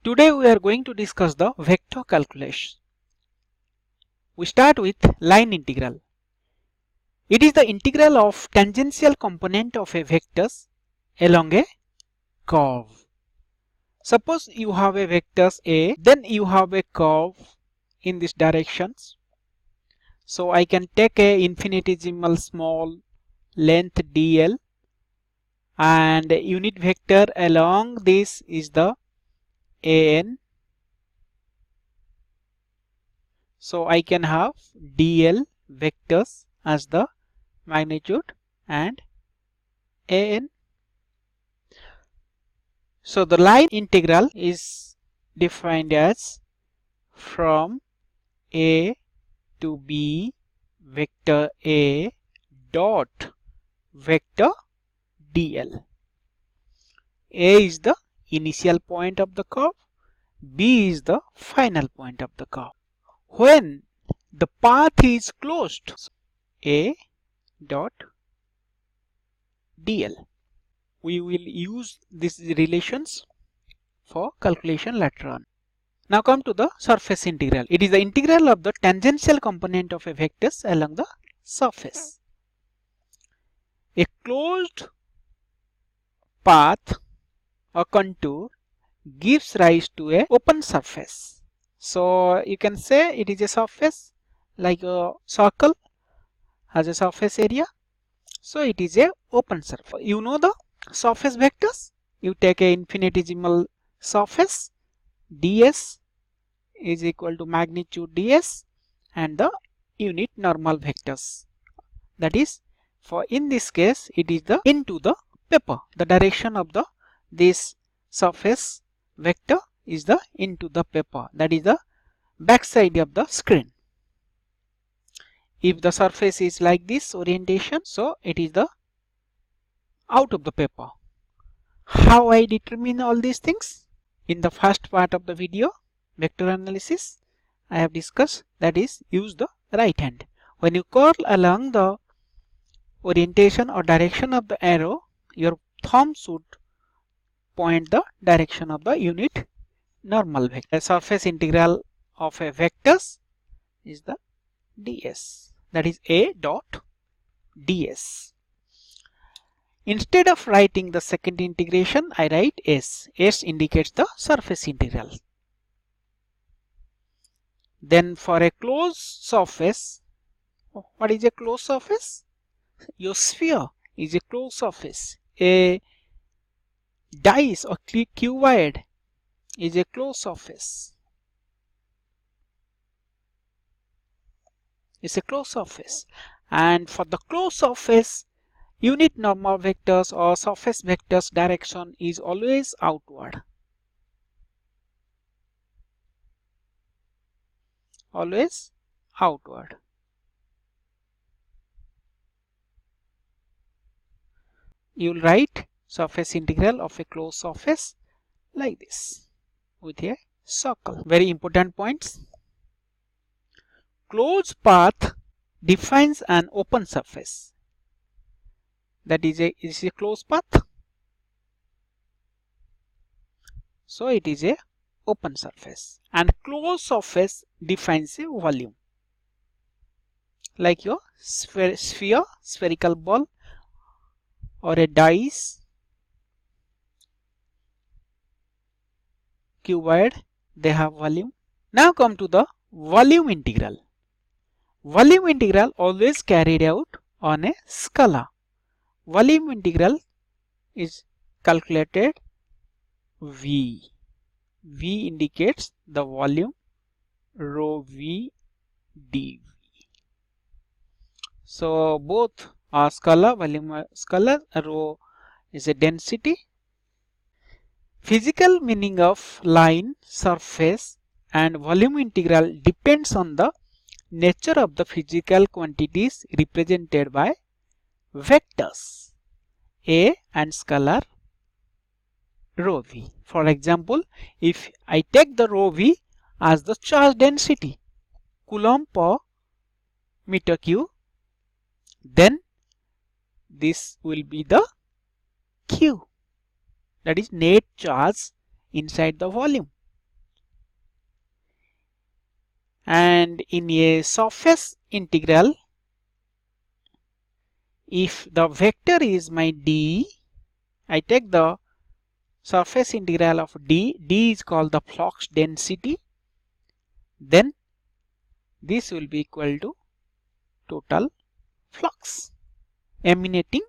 Today we are going to discuss the vector calculus. We start with line integral. It is the integral of tangential component of a vector along a curve. Suppose you have a vector A, then you have a curve in this directions. So I can take a infinitesimal small length dl and unit vector along this is the an. So I can have dl vectors as the magnitude and an. So the line integral is defined as from a to b vector a dot vector dl. A is the initial point of the curve, b is the final point of the curve. When the path is closed, a dot dl. We will use these relations for calculation later on. Now come to the surface integral. It is the integral of the tangential component of a vector along the surface. A closed path or contour gives rise to a open surface. So you can say it is a surface like a circle has a surface area. So it is a open surface. You know the surface vectors. You take a infinitesimal surface, ds is equal to magnitude ds and the unit normal vectors. That is, for in this case it is the into the paper. The direction of the this surface vector is the into the paper. That is the back side of the screen. If the surface is like this orientation, so it is the out of the paper. How I determine all these things? In the first part of the video, vector analysis, I have discussed, that is, use the right hand. When you curl along the orientation or direction of the arrow, your thumb should point the direction of the unit normal vector. The surface integral of a vector is the ds. That is a dot ds. Instead of writing the second integration, I write s. S indicates the surface integral. Then for a closed surface, what is a closed surface? Your sphere is a closed surface. A dice or cuboid is a closed surface. It's a closed surface. And for the closed surface, unit normal vectors or surface vectors direction is always outward. Always outward. You will write surface integral of a closed surface like this with a circle. Very important points. Closed path defines an open surface. That is a closed path. So it is a open surface. And closed surface defines a volume. Like your sphere, spherical ball, or a dice, cuboid, they have volume. Now come to the volume integral. Volume integral always carried out on a scala. Volume integral is calculated V. V indicates the volume, rho V dV. So both are scalar, volume scalar, rho is a density. Physical meaning of line, surface and volume integral depends on the nature of the physical quantities represented by vectors A and scalar rho v. For example, if I take the rho v as the charge density, coulomb per meter cube, then this will be the Q, that is net charge inside the volume. And in a surface integral, if the vector is my d, I take the surface integral of d. D is called the flux density. Then this will be equal to total flux emanating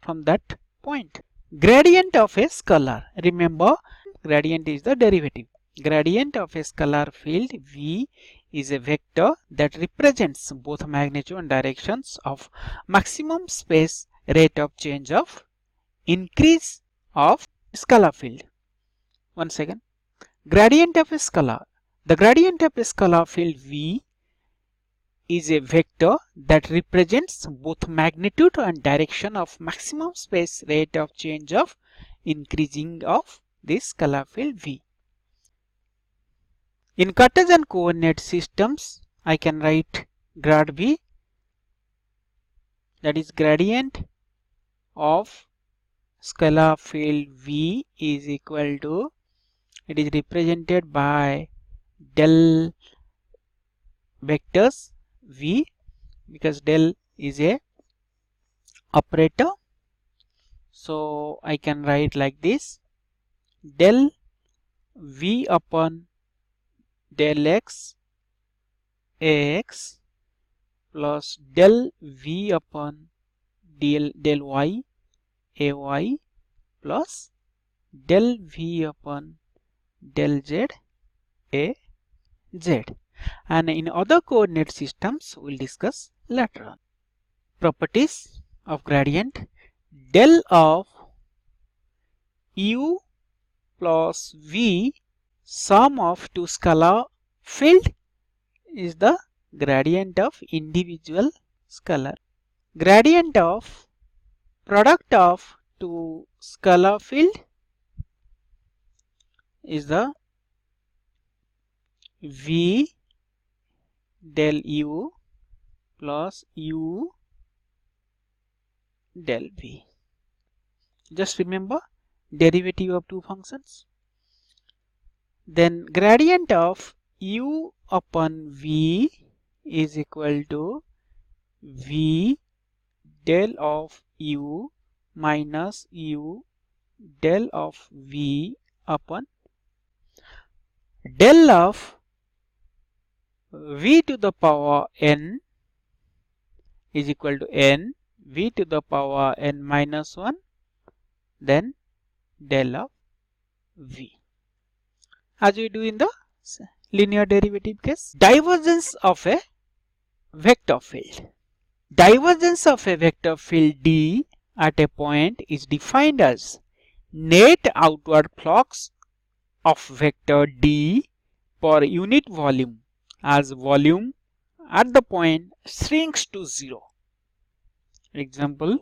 from that point. Gradient of a scalar. Remember, gradient is the derivative. Gradient of a scalar field V is a vector that represents both magnitude and directions of maximum space rate of change of increase of scalar field. Once again, gradient of a scalar. The gradient of a scalar field V is a vector that represents both magnitude and direction of maximum space rate of change of increasing of this scalar field V. In Cartesian coordinate systems, I can write grad V, that is gradient of scalar field V is equal to, it is represented by del vectors V, because del is a operator. So I can write like this, del V upon del x ax plus del V upon del y ay plus del V upon del z az. And in other coordinate systems we'll discuss later on. Properties of gradient. Del of u plus v sum of two scalar field is the gradient of individual scalar. Gradient of product of two scalar field is the v del u plus u del v. Just remember derivative of two functions. Then gradient of u upon v is equal to v del of u minus u del of v upon del of v to the power n is equal to n, v to the power n minus 1, then del of v, as we do in the linear derivative case. Divergence of a vector field. Divergence of a vector field D at a point is defined as net outward flux of vector D per unit volume as volume at the point shrinks to 0. Example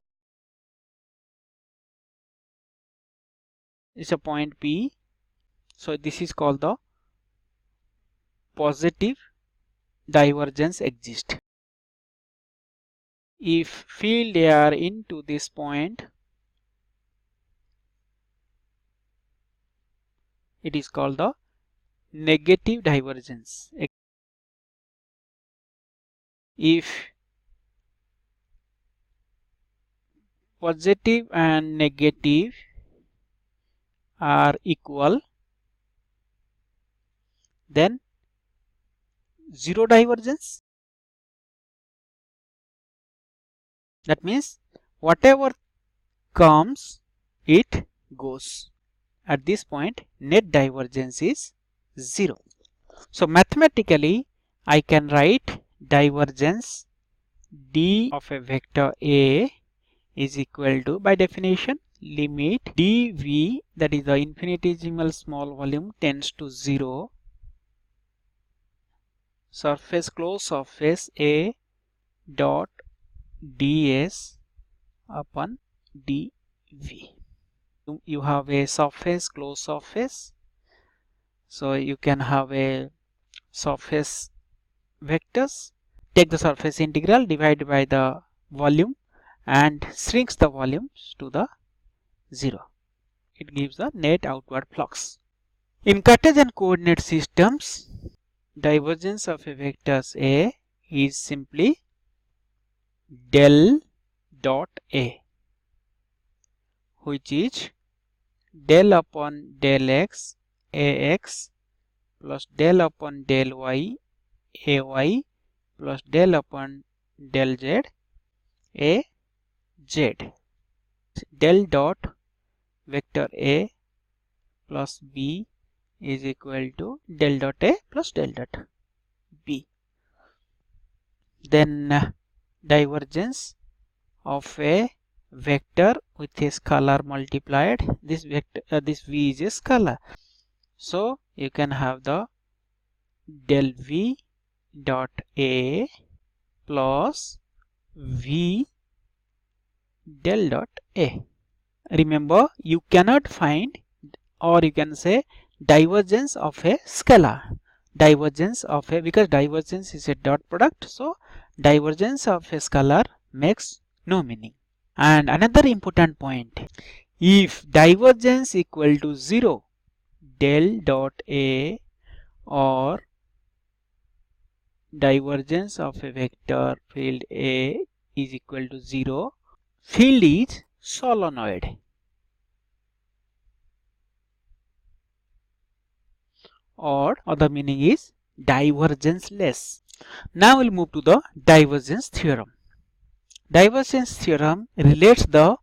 is a point P. So this is called the positive divergence exists. If field are into this point, it is called the negative divergence. If positive and negative are equal, then zero divergence. That means whatever comes, it goes. At this point, net divergence is 0. So mathematically, I can write divergence D of a vector A is equal to, by definition, limit dv, that is the infinitesimal small volume, tends to 0, surface closed surface A dot ds upon dv. You have a surface closed surface, so you can have a surface vectors. Take the surface integral, divide by the volume and shrinks the volumes to the 0. It gives the net outward flux. In Cartesian coordinate systems, divergence of a vectors A is simply del dot A, which is del upon del x Ax plus del upon del y Ay plus del upon del z Az. Del dot vector A plus B is equal to del dot A plus del dot B. Then divergence of a vector with a scalar multiplied. This vector, this V is a scalar. So you can have the del V dot A plus V del dot A. Remember, you cannot find, or you can say, divergence of a scalar. Divergence of a, because divergence is a dot product, so divergence of a scalar makes no meaning. And another important point, if divergence equal to 0, del dot A or divergence of a vector field A is equal to 0, field is solenoid, or other meaning is divergence-less. Now we'll move to the divergence theorem. Divergence theorem relates the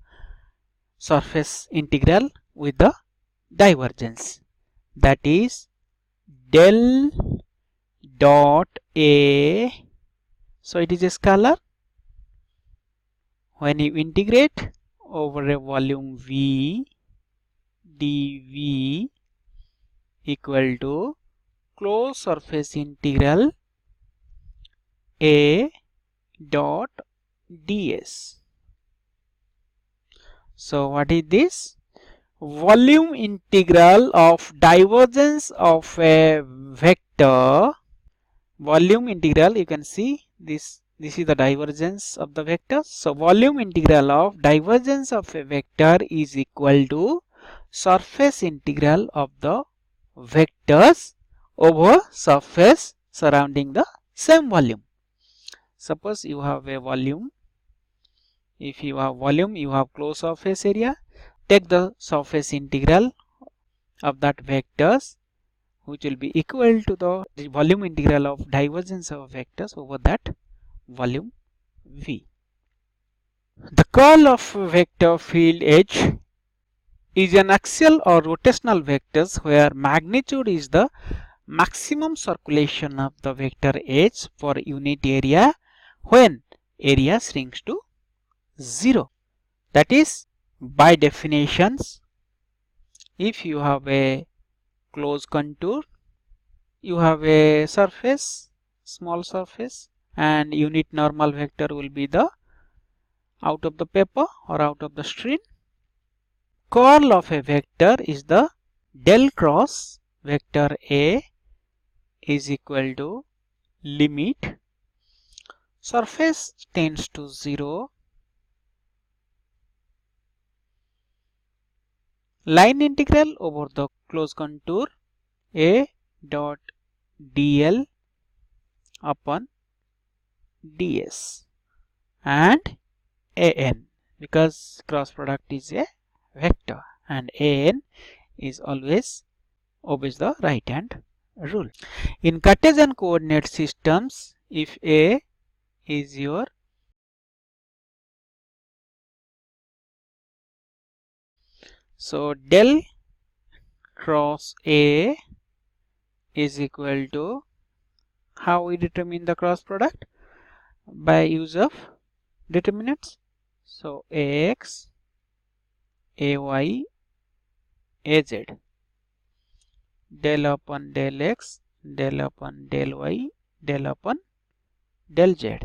surface integral with the divergence, that is del dot A. So it is a scalar. When you integrate over a volume V, dV equal to closed surface integral A dot ds. So what is this? Volume integral of divergence of a vector. Volume integral, you can see this is the divergence of the vector. So volume integral of divergence of a vector is equal to surface integral of the vectors over surface surrounding the same volume. Suppose you have a volume. If you have volume, you have closed surface area. Take the surface integral of that vectors, which will be equal to the volume integral of divergence of vectors over that volume V. The curl of vector field H is an axial or rotational vectors where magnitude is the maximum circulation of the vector H for unit area when area shrinks to 0. That is, by definitions, if you have a closed contour, you have a surface, small surface, and unit normal vector will be the out of the paper or out of the screen. Curl of a vector is the del cross vector A is equal to limit surface tends to 0, line integral over the closed contour A dot dl upon ds and an, because cross product is a vector and an is always obeys the right hand rule. In Cartesian coordinate systems, if A is your so del cross A is equal to, how we determine the cross product? By use of determinants. So Ax, Ay, Az, del upon del x, del upon del y, del upon del z,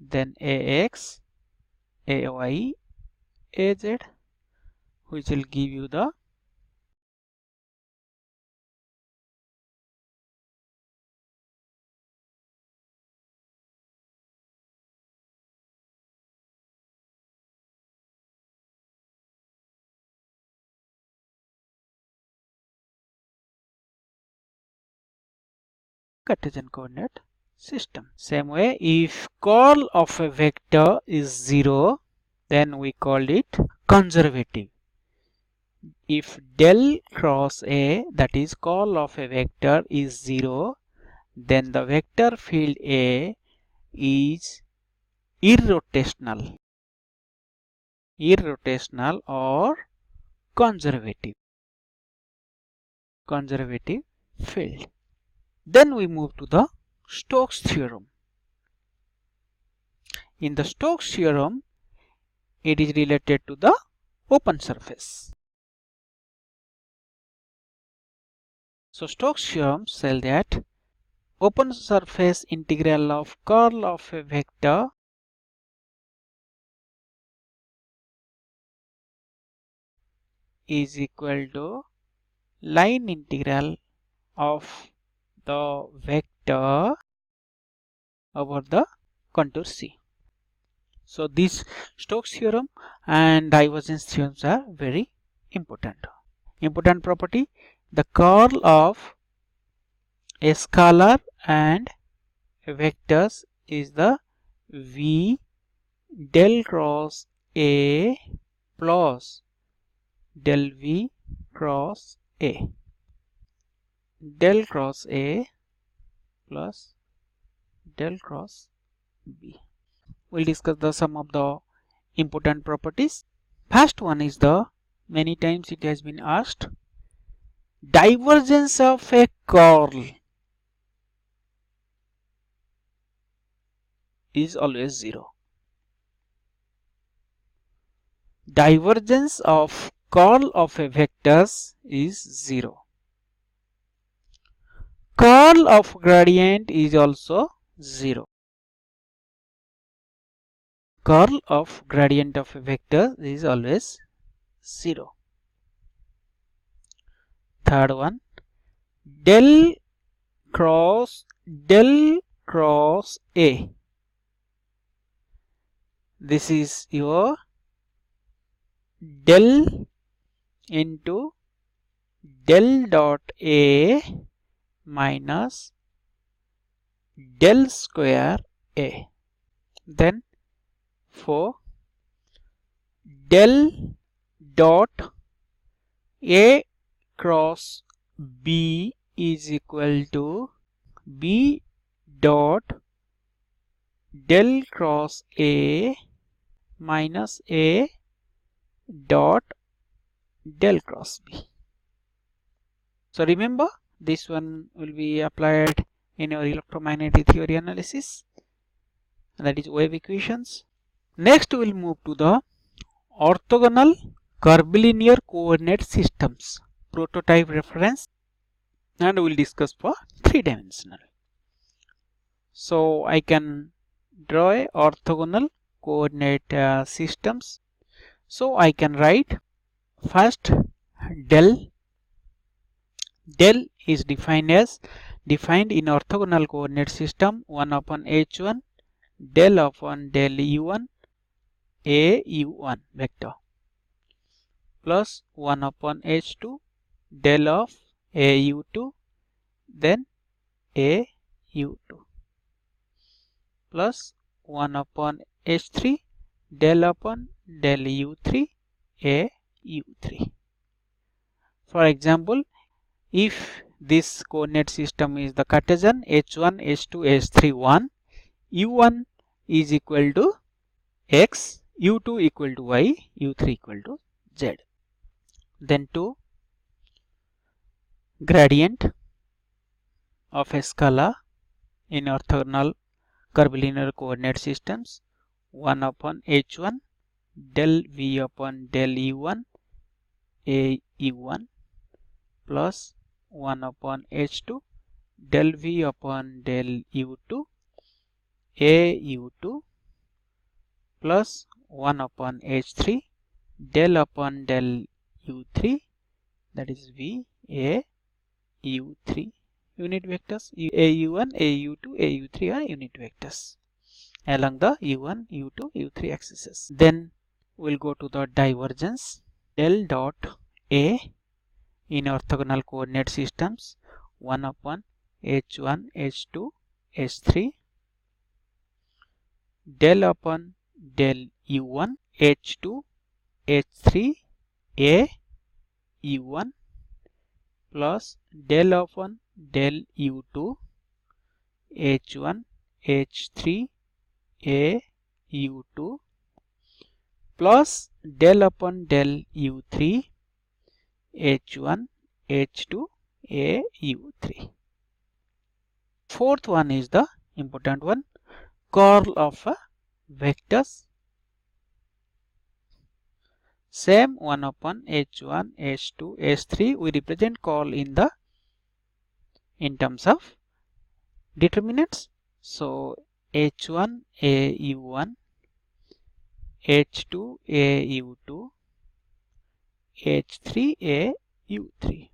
then Ax, Ay, Az, which will give you the Cartesian coordinate system. Same way, if curl of a vector is 0, then we call it conservative. If del cross A, that is curl of a vector, is 0, then the vector field A is irrotational or conservative field. Then we move to the Stokes theorem. In the Stokes theorem, it is related to the open surface. So Stokes theorem says that open surface integral of curl of a vector is equal to line integral of the vector over the contour C. So these Stokes theorem and divergence theorems are very important. Important property: the curl of a scalar and vectors is the V del cross A plus del V cross A. Del cross A plus del cross B. We'll discuss some of the important properties. First one is many times it has been asked, divergence of a curl is always 0. Divergence of curl of a vectors is 0. Curl of gradient is also 0. Curl of gradient of a vector is always 0. Third one, del cross A. This is your del into del dot A minus del square A. Then for del dot A cross B is equal to B dot del cross A minus A dot del cross B. So remember, this one will be applied in your electromagnetic theory analysis, that is wave equations. Next we will move to the orthogonal curvilinear coordinate systems, prototype reference, and we will discuss for 3-dimensional. So I can draw a orthogonal coordinate systems. So I can write first del is defined in orthogonal coordinate system 1 upon h1 del upon del u1 a u1 vector plus 1 upon h2 del of a u2 then a u2 plus 1 upon h3 del upon del u3 a u3. For example, if this coordinate system is the Cartesian h1 h2 h3 1, u1 is equal to x, u2 equal to y, u3 equal to z. Then 2, gradient of a scalar in orthogonal curvilinear coordinate systems 1 upon h1 del v upon del u1 a u1 plus 1 upon h2 del v upon del u2 a u2 plus 1 upon h3 del upon del u3, that is v a u3 unit vectors. A u1 a u2 a u3 are unit vectors along the u1 u2 u3 axes. Then we'll go to the divergence del dot A in orthogonal coordinate systems 1 upon H1 H2 H3 del upon del U1 H2 H3 A U1 plus del upon del U2 H1 H3 A U2 plus del upon del U3 H1 H2 A U3. Fourth one is the important one, curl of a vectors. Same 1 upon H1 H2 H3 we represent curl in terms of determinants. So H1 A U1 H2 A U2 H3 A U3.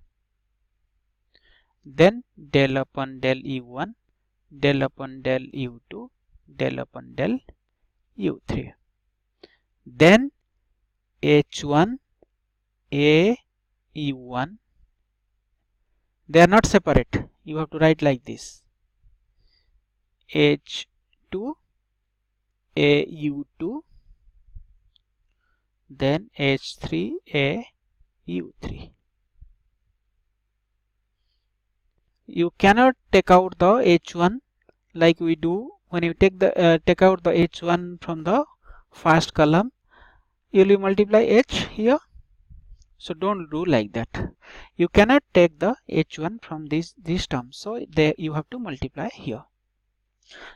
Then del upon del U1 del upon del U2 del upon del U3. Then H1 A U1, they are not separate, you have to write like this, H2 A U2 then H3 A U3. You cannot take out the H1 like we do when you take out the H1 from the first column, you will multiply H here. So don't do like that. You cannot take the H1 from these terms. So you have to multiply here.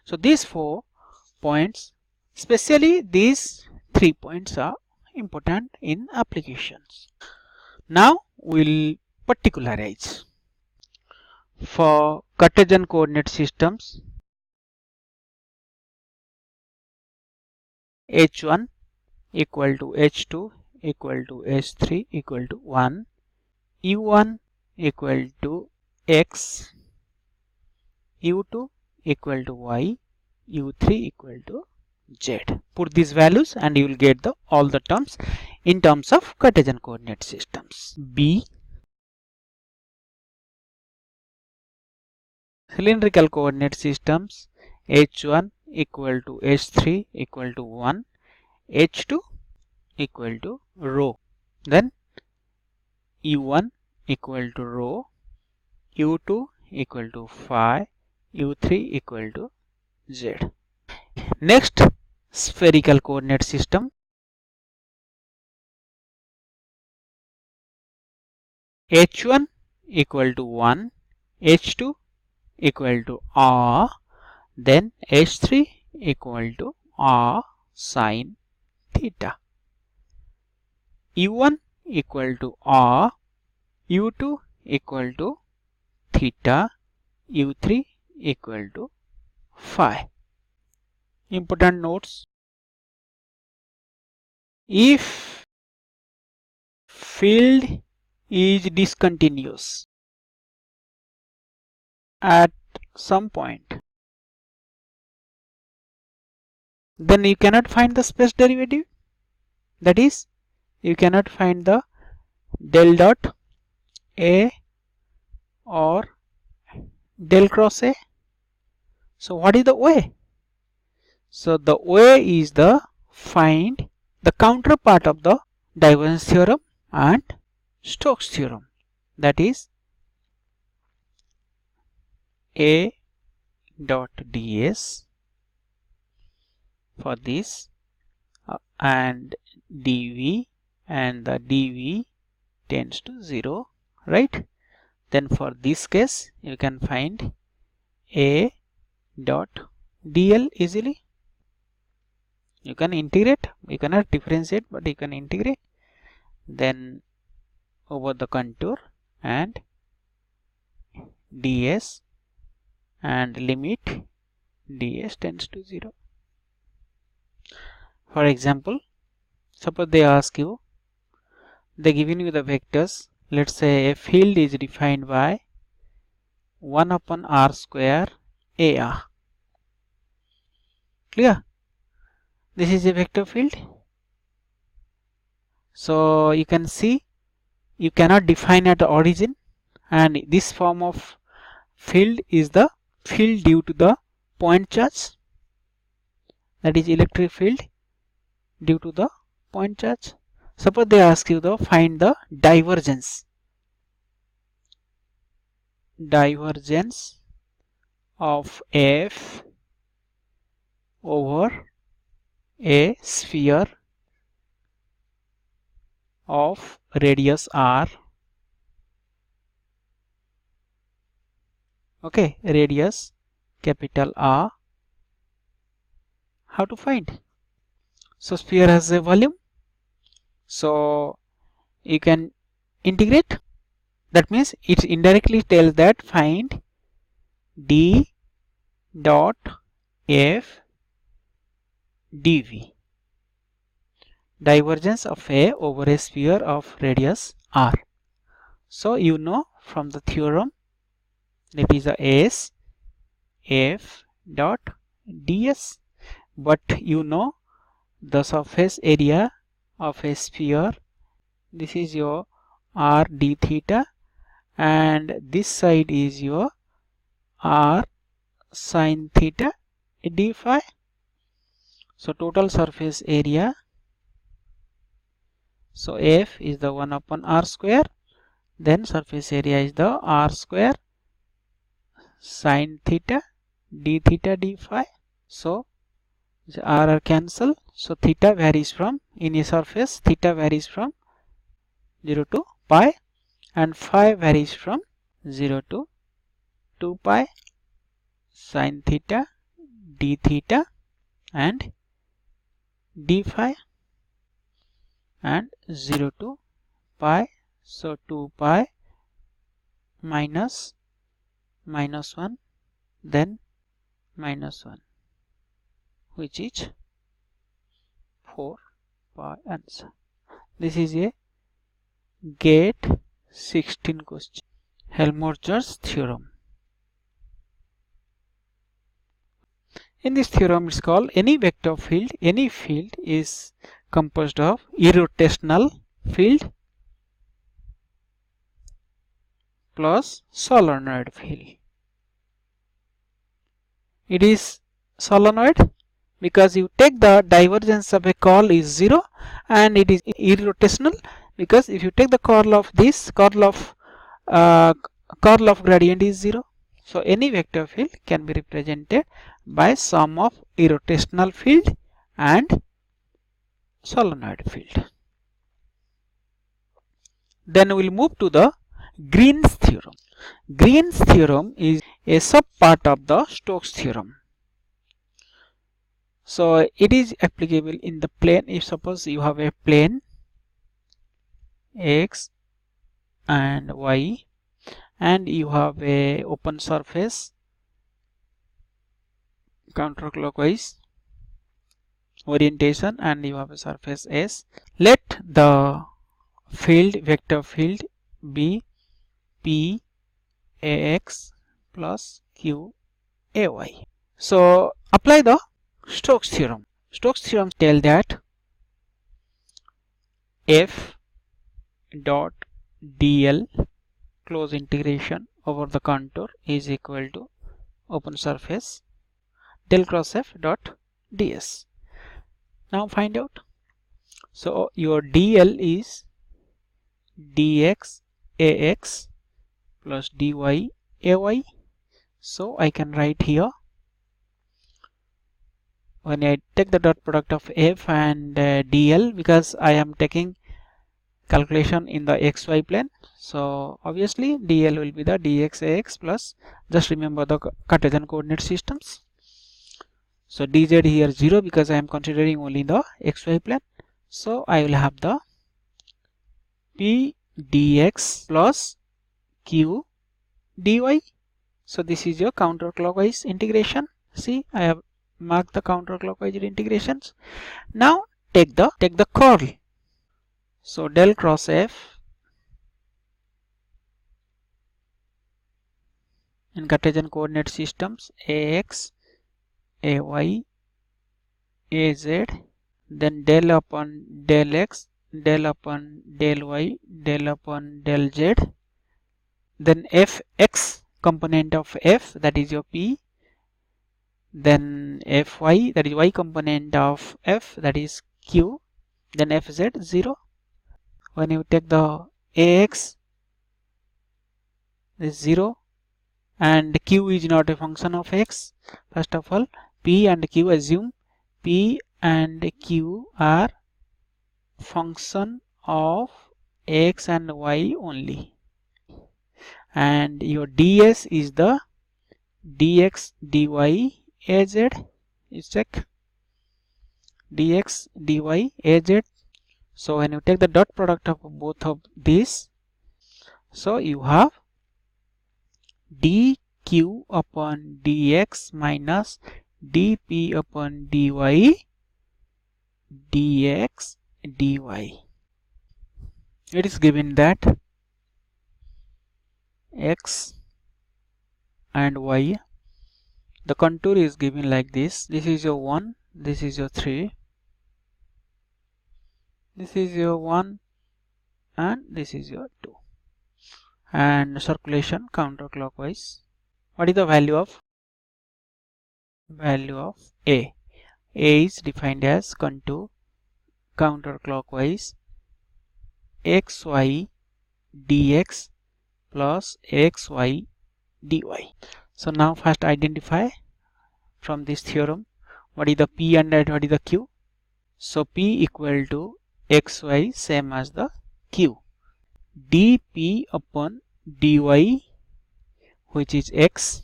So these 4 points, especially these 3 points are important in applications. Now we'll particularize. For Cartesian coordinate systems, H1 equal to H2 equal to H3 equal to 1, U1 equal to X, U2 equal to Y, U3 equal to Z. Put these values and you will get all the terms in terms of Cartesian coordinate systems. B, cylindrical coordinate systems, H1 equal to H3 equal to 1, H2 equal to rho, then U1 equal to rho, U2 equal to phi, U3 equal to Z. Next, spherical coordinate system, H1 equal to 1, H2 equal to R, then H3 equal to R sine theta, U1 equal to R, U2 equal to theta, U3 equal to phi. Important notes: if field is discontinuous at some point, then you cannot find the space derivative. That is, you cannot find the del dot A or del cross A. So what is the way? So the way is find the counterpart of the Divergence theorem and Stokes theorem. That is A dot ds for this and dv, and the dv tends to 0, right? Then for this case you can find A dot dl easily. You can integrate, you cannot differentiate, but you can integrate, then over the contour and ds, and limit ds tends to 0. For example, suppose they ask you, they given you the vectors, let's say a field is defined by 1 upon r square AR. Clear? This is a vector field. So you can see you cannot define at the origin, and this form of field is the field due to the point charge, that is electric field due to the point charge. Suppose they ask you to find the divergence of F over a sphere of radius r. Okay, radius capital R. How to find? So sphere has a volume, so you can integrate. That means it indirectly tells that find d dot f dv, divergence of A over a sphere of radius r. So you know from the theorem that is a S f dot ds, but you know the surface area of a sphere, this is your r d theta, and this side is your r sin theta d phi. So total surface area, so F is the 1 upon r square, then surface area is the r square sin theta d phi. So the r are cancel, so theta varies from, in a surface theta varies from 0 to pi and phi varies from 0 to 2 pi sin theta d theta and d phi, and 0 to pi, so 2 pi minus 1 then minus 1, which is 4 pi answer. This is a GATE 16 question. Helmholtz's theorem. In this theorem, it's called any vector field, any field is composed of irrotational field plus solenoid field. It is solenoid because you take the divergence of a curl is 0, and it is irrotational because if you take the curl of this, curl of gradient is 0. So any vector field can be represented by sum of irrotational field and solenoid field. Then we will move to the Green's theorem. Green's theorem is a sub part of the Stokes theorem. So it is applicable in the plane. If suppose you have a plane x and y and you have a open surface counterclockwise orientation and you have a surface S, let the field, vector field be P ax plus Q ay. So apply the Stokes theorem. Stokes theorem tell that f dot dl close integration over the contour is equal to open surface del cross f dot ds. Now find out. So your dl is dx ax plus dy ay. So I can write here, when I take the dot product of f and dl, because I am taking calculation in the xy plane, so obviously dl will be the dx ax plus, just remember the Cartesian coordinate systems. So dz here 0 because I am considering only the xy plane. So I will have the p dx plus q dy. So this is your counterclockwise integration. See, I have marked the counterclockwise integrations. Now take the curl. So del cross f in Cartesian coordinate systems ax ay az, then del upon del x, del upon del y, del upon del z, then fx component of f, that is your p, then fy, that is y component of f, that is q, then fz 0. When you take the ax, this 0, and q is not a function of x. First of all, p and q, assume p and q are function of x and y only, and your ds is the dx dy az. You check dx dy az. So when you take the dot product of both of these, so you have dq upon dx minus dp upon dy dx dy. It is given that x and y, the contour is given like this. This is your 1, this is your 3, this is your 1, and this is your 2, and circulation counterclockwise. What is the value of a? A is defined as contour counterclockwise xy dx plus xy dy. So now first identify from this theorem what is the p and what is the q. So p equal to xy, same as the q. dp upon dy, which is x,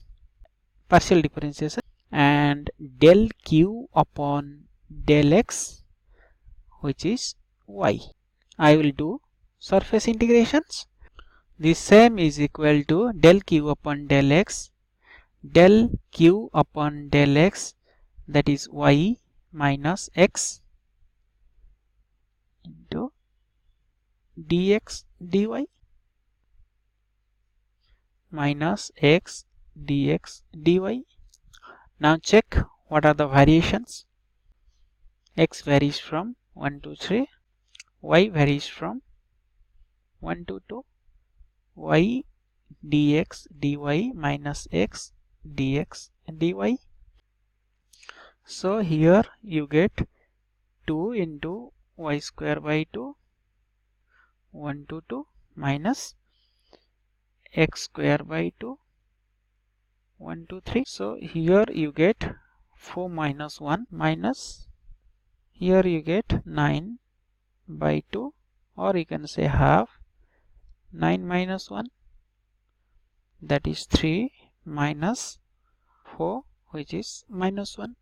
partial differentiation, and del q upon del x, which is y. I will do surface integrations. This same is equal to del q upon del x, del q upon del x, that is y minus x, into dx dy minus x dx dy. Now check what are the variations. X varies from 1 to 3, y varies from 1 to 2, y dx dy minus x dx dy. So here you get 2 into y square by 2, 1 to 2, minus x square by 2, 1 to 3. So here you get 4 minus 1, minus here you get 9 by 2, or you can say half. 9 minus 1, that is 3, minus 4, which is minus 1.